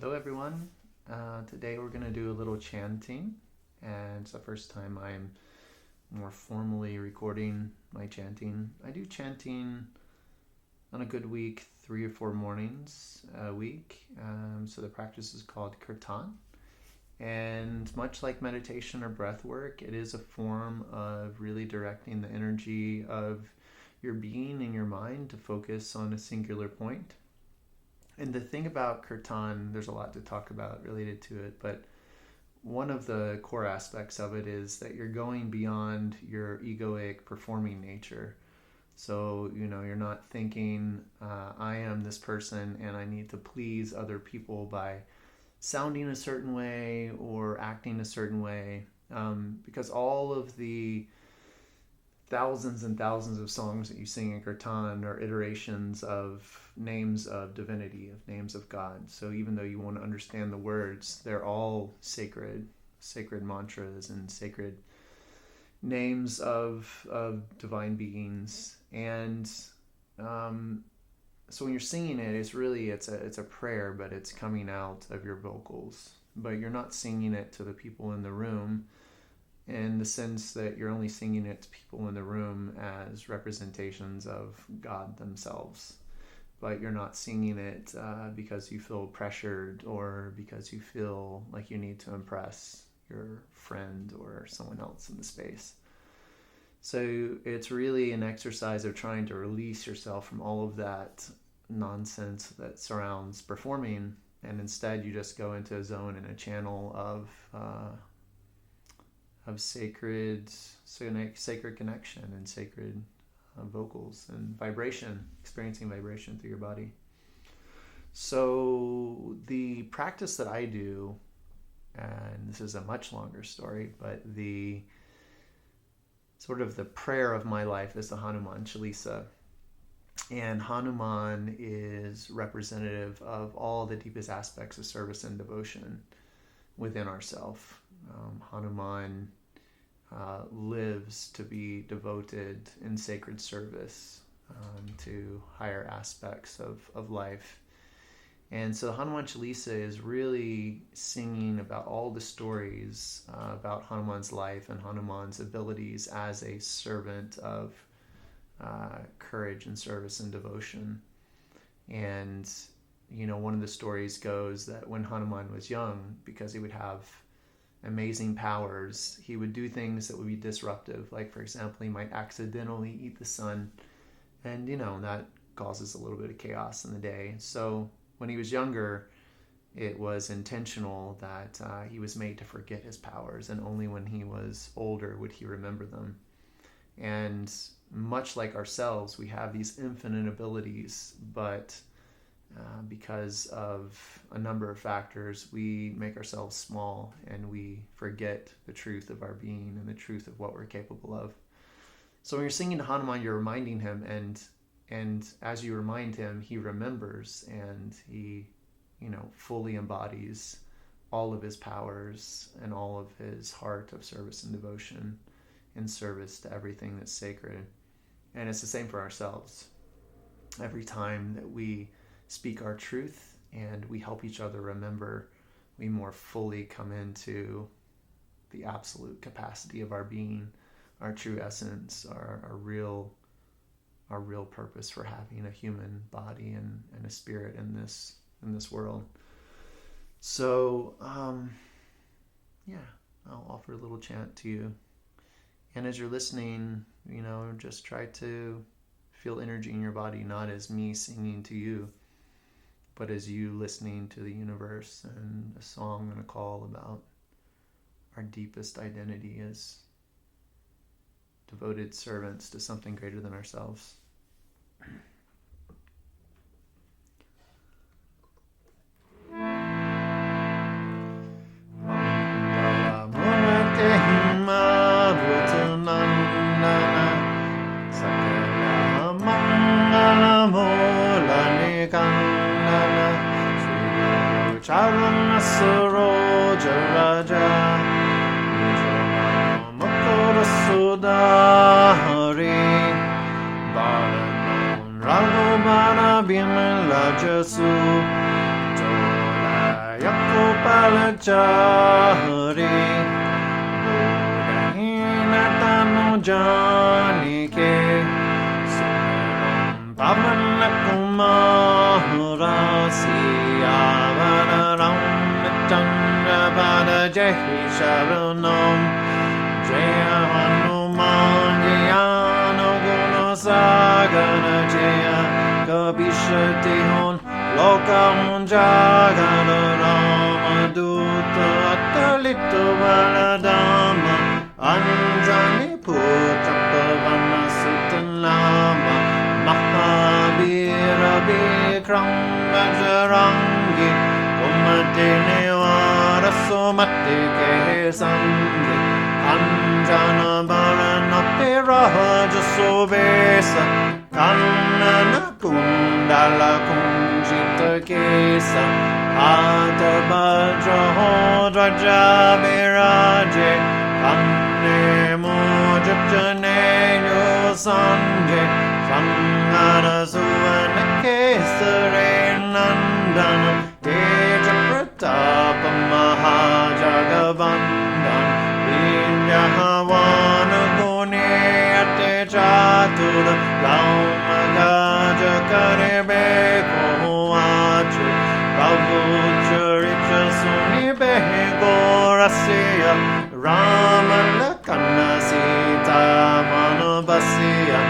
Hello everyone. Today we're going to do a little chanting, and it's the first time I'm more formally recording my chanting. I do chanting on a good week, 3 or 4 mornings a week. So the practice is called Kirtan, and much like meditation or breath work, it is a form of really directing the energy of your being and your mind to focus on a singular point. And the thing about Kirtan, there's a lot to talk about related to it, but one of the core aspects of it is that you're going beyond your egoic performing nature. So, you're not thinking, I am this person and I need to please other people by sounding a certain way or acting a certain way, because all of the thousands and thousands of songs that you sing in Kirtan are iterations of names of divinity, of names of God. So even though you won't understand the words, they're all sacred mantras and sacred names of divine beings. And so when you're singing it, it's a prayer, but it's coming out of your vocals. But you're not singing it to the people in the room, in the sense that you're only singing it to people in the room as representations of God themselves. But you're not singing it because you feel pressured or because you feel like you need to impress your friend or someone else in the space. So it's really an exercise of trying to release yourself from all of that nonsense that surrounds performing, and instead you just go into a zone and a channel of sacred connection and sacred vocals and vibration, experiencing vibration through your body. So the practice that I do, and this is a much longer story, but the prayer of my life is the Hanuman Chalisa. And Hanuman is representative of all the deepest aspects of service and devotion within ourself. Hanuman lives to be devoted in sacred service to higher aspects of life. And so the Hanuman Chalisa is really singing about all the stories about Hanuman's life and Hanuman's abilities as a servant of courage and service and devotion. And one of the stories goes that when Hanuman was young, because he would have amazing powers, he would do things that would be disruptive. Like, for example, he might accidentally eat the sun, and that causes a little bit of chaos in the day. So when he was younger, it was intentional that he was made to forget his powers, and only when he was older would he remember them. And much like ourselves, we have these infinite abilities, but because of a number of factors, we make ourselves small and we forget the truth of our being and the truth of what we're capable of. So when you're singing to Hanuman, you're reminding him, and as you remind him, he remembers, and he fully embodies all of his powers and all of his heart of service and devotion in service to everything that's sacred. And it's the same for ourselves. Every time that we speak our truth and we help each other remember, we more fully come into the absolute capacity of our being, our true essence, our real purpose for having a human body and a spirit in this world. So I'll offer a little chant to you, and as you're listening, just try to feel energy in your body, not as me singing to you, but as you listening to the universe and a song and a call about our deepest identity as devoted servants to something greater than ourselves. Charana Saroja Raja Mukura Sudari Balanon Raghu Bana Bimala Jasu Tola balachari Bodhina tanu janike Sunaram pavana kumara Siyavanaram Changa pada Jai Sharanam Jaya Hanuman Jaya Guna Sagana Jaya Kabishati Hon Lokam Jagana Rama Dutta Atalita Valadama Anjani Putra Pavana Sutanama Mahavira Bikram Vajarangi Kumate Nevara Sumati Kesangi Anjana Baranate Raja Sobesa Kannana Kundala Kunjita Kesa Ata Bajra Hodraja Biraje Kanne Mojapjane Yosanje Sangana Suvana Kesare Nandana Teja Pratapa Mahajagavandan Vinyahavana Gune Ate Chatura Lauma Gaja Karebe Kohuachu Prabhu Charicha Suni Behe Gorasya Rama Lakana Sita Manubasya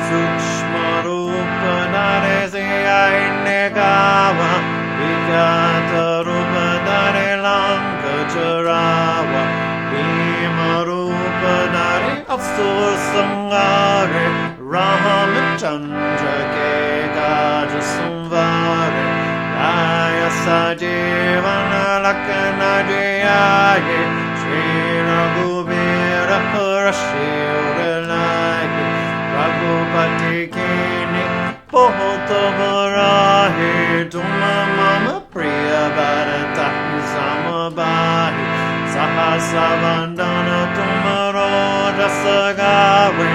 Sukshma Rupa Naresya Innegava Vikata Rupa Dare Lanka Charawa Bhima Rupa Dare Asur Sangare Ramachandra Ke Gaja Sumvare Raya Sajivana Lakana Jayaye Shri Raghuvira Parashivrilake Raghupati Kini Pohota Varahe Tuma Mama Priya Bharata Samabahi Sahasavandana Tumaro Rasagawe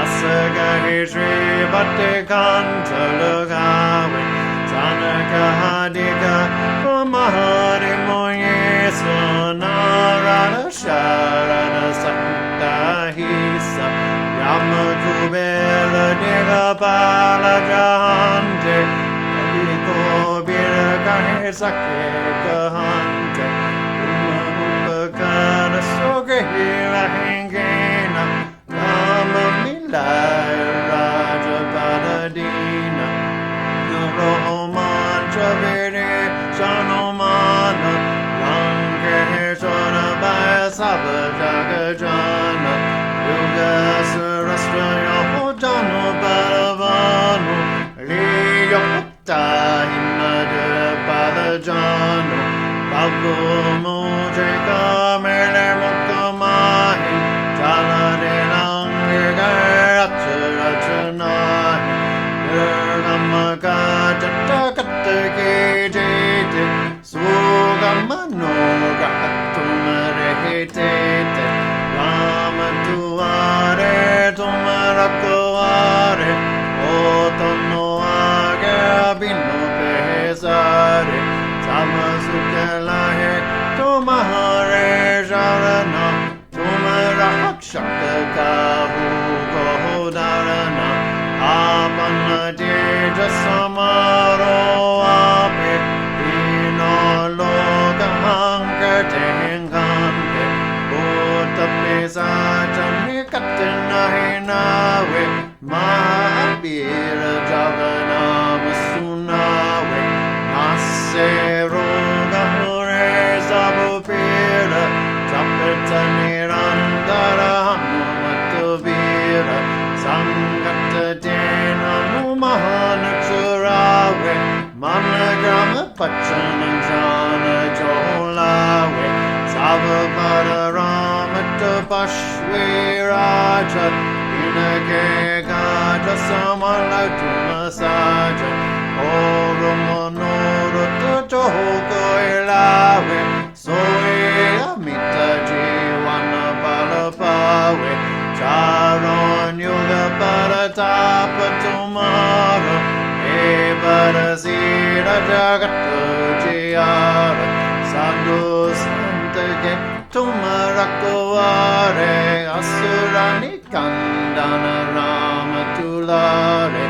Asagahi Shri Bhatti Kanta Lagawe Tanaka Hadika Pamahari Moye Sonarada Sharada Sakta Hisa Yama Kubera Diga Pala Jahante Abiko Birakahe Sake Kahante Umahupakana Sogahira Hingena Rama Milaya Raja Padadina Roman Chavire Shanomana Lankeshwara Baya Sabajagajana Yoga Sarastra Yahojano Paravanu Liya Putta Himadura Padajano Pablo Mujika Mele Mukamahi Talade Langirachurachanahi Gamagajatakatakejete Sugamanogatumarehitete Ramatuare tumarakuare Otonoage abinopehesare Samasukalahe tumahare jarana Tumarahakshakakahu gohodarana Apana Deja Samaro Ape Dino Loka Hanka Tengante Bota Pesa Janikatina Hinawe Mahabira Javana Masunawe Nase Roga Hure Zabupira Tapeta Nirandara Hanumatavira Sangata Dena Numahana Churawe Managrama Pachana Jana Jolawe Savapada Ramata Pashwe Raja Inake Gaja Samalatu Masaja Oromonoro Tojohoko Elawe Soe Amita Jiwana Balapawe Charon Yoga Paratapa Tomorrow Evarasira Jagata Jiyara Sadhu Tumarakovare Asurani Kandana Rama Tulare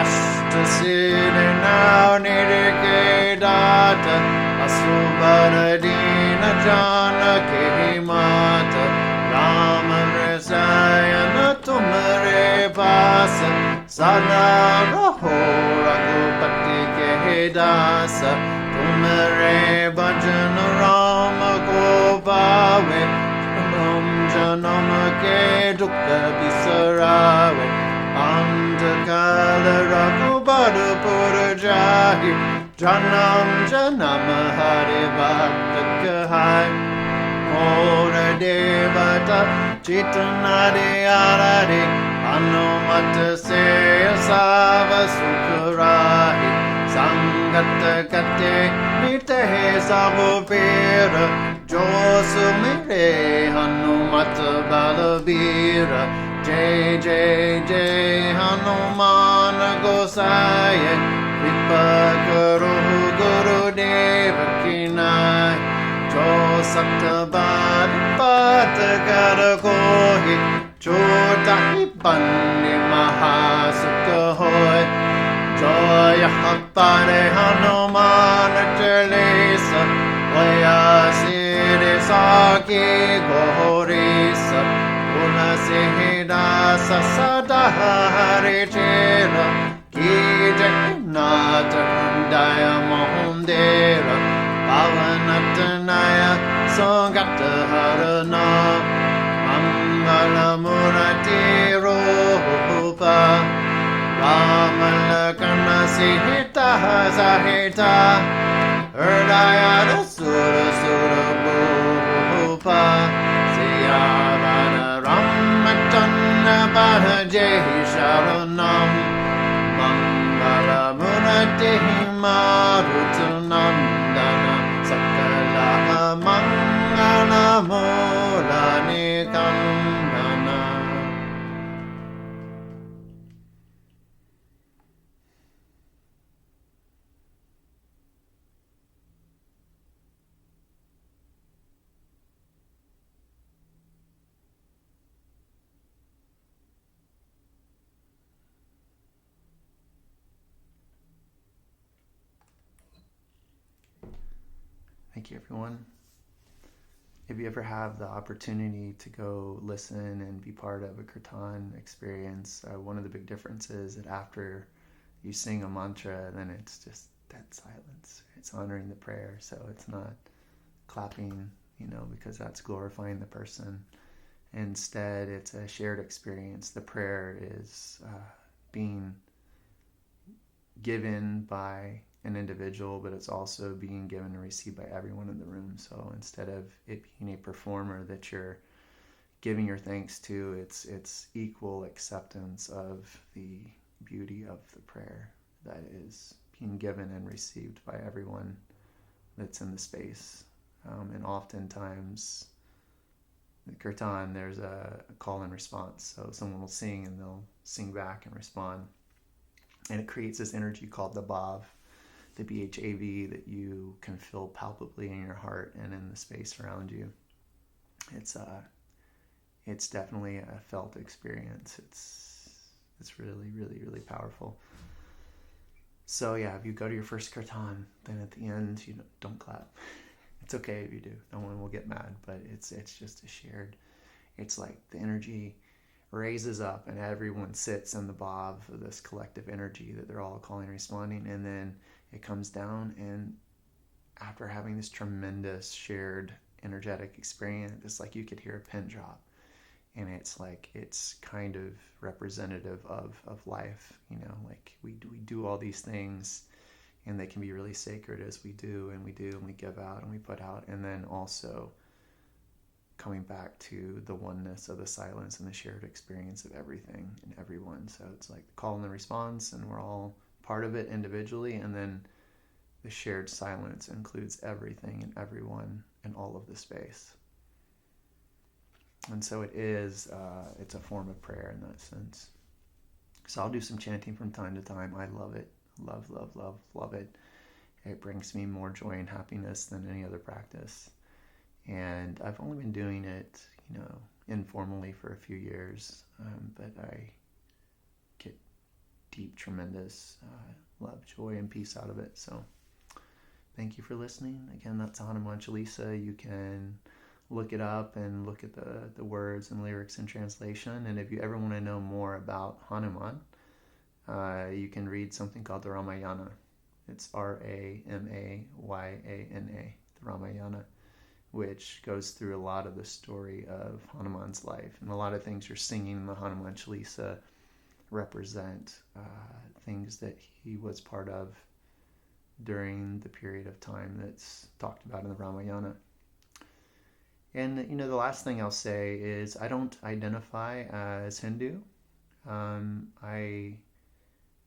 Ashtasiddhi now Nirike Data Asubaradina Janaki Mata Rama Resayana Tumare Vasa Sada Raho Raghupati Kehedasa Tumare Bhajana Rama Govave Janam Janama Ke Dukha Bisarave Andakala Raghubada Purajahi Janam Janama Hare Bhakta Kahai Mora Devata Chitanade Arade Hanumata Seya Sava Sukharahi Sangata Kate Nitehe Sabovera Josumire Hanumata Balabira Jai Jai Jai Hanuman Gosaya Kripa Karo Guru Deva Kinai Jo Satabari Patagara Kohi Chotahi Pandi Mahasukahoi Joya Hapare Hanuman Chalisa Vaya Siri Saki Gohorisa Unasihida Sasada Hari Chera Ki Jaganata Daya Mohundera Pavanatanaya Sangata Harana Mangala Murati Rohupa Ramalakana Sihita Sahita Erdayada Sura Sura Bhupa Siyavana Ramatana Bhajehi Sharanam Mangala Munati Marutanandana Sakala Mangala Mulani Kandana. Thank you, everyone. If you ever have the opportunity to go listen and be part of a Kirtan experience, one of the big differences is that after you sing a mantra, then it's just dead silence. It's honoring the prayer, so it's not clapping, because that's glorifying the person. Instead, it's a shared experience. The prayer is being given by an individual, but it's also being given and received by everyone in the room. So instead of it being a performer that you're giving your thanks to, it's equal acceptance of the beauty of the prayer that is being given and received by everyone that's in the space. And oftentimes, in Kirtan, there's a call and response. So someone will sing and they'll sing back and respond. And it creates this energy called the Bhav, the BHAV, that you can feel palpably in your heart and in the space around you. It's definitely a felt experience. It's really, really, really powerful. So yeah, if you go to your first Kirtan, then at the end, don't clap. It's okay if you do. No one will get mad, but it's just a shared. It's like the energy raises up and everyone sits in the Bhav of this collective energy that they're all calling and responding, and then it comes down, and after having this tremendous shared energetic experience, it's like you could hear a pin drop, and it's like it's kind of representative of life. Like we do all these things, and they can be really sacred as we do and we give out and we put out, and then also coming back to the oneness of the silence and the shared experience of everything and everyone. So it's like the call and the response, and we're all part of it individually, and then the shared silence includes everything and everyone and all of the space. And so it's a form of prayer in that sense. So I'll do some chanting from time to time. I love it. Love, love, love, love it. It brings me more joy and happiness than any other practice. And I've only been doing it, informally for a few years, but I get deep, tremendous love, joy, and peace out of it. So thank you for listening. Again, that's Hanuman Chalisa. You can look it up and look at the words and lyrics and translation. And if you ever want to know more about Hanuman, you can read something called the Ramayana. It's Ramayana, the Ramayana, which goes through a lot of the story of Hanuman's life. And a lot of things you're singing in the Hanuman Chalisa represent things that he was part of during the period of time that's talked about in the Ramayana. And, the last thing I'll say is I don't identify as Hindu.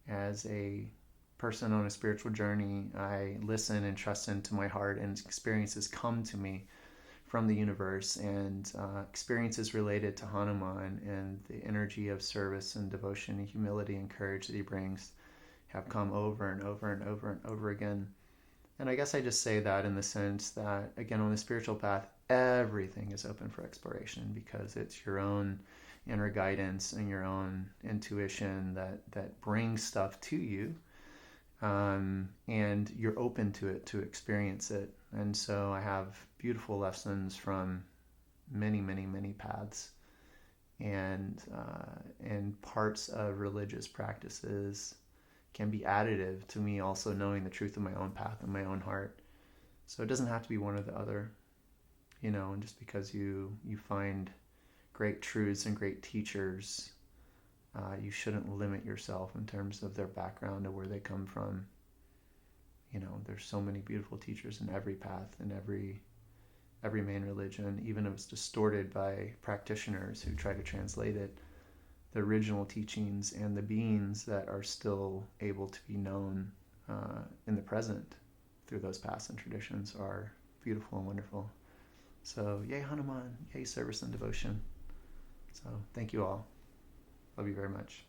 As a person on a spiritual journey, I listen and trust into my heart, and experiences come to me from the universe, and experiences related to Hanuman and the energy of service and devotion and humility and courage that he brings have come over and over and over and over again. And I guess I just say that in the sense that, again, on the spiritual path, everything is open for exploration, because it's your own inner guidance and your own intuition that brings stuff to you, and you're open to it, to experience it. And so I have beautiful lessons from many, many, many paths, and parts of religious practices can be additive to me also knowing the truth of my own path and my own heart. So it doesn't have to be one or the other, and just because you find great truths and great teachers, you shouldn't limit yourself in terms of their background or where they come from. There's so many beautiful teachers in every path, in every main religion, even if it's distorted by practitioners who try to translate it. The original teachings and the beings that are still able to be known in the present through those paths and traditions are beautiful and wonderful. So, yay Hanuman, yay service and devotion. So, thank you all. Love you very much.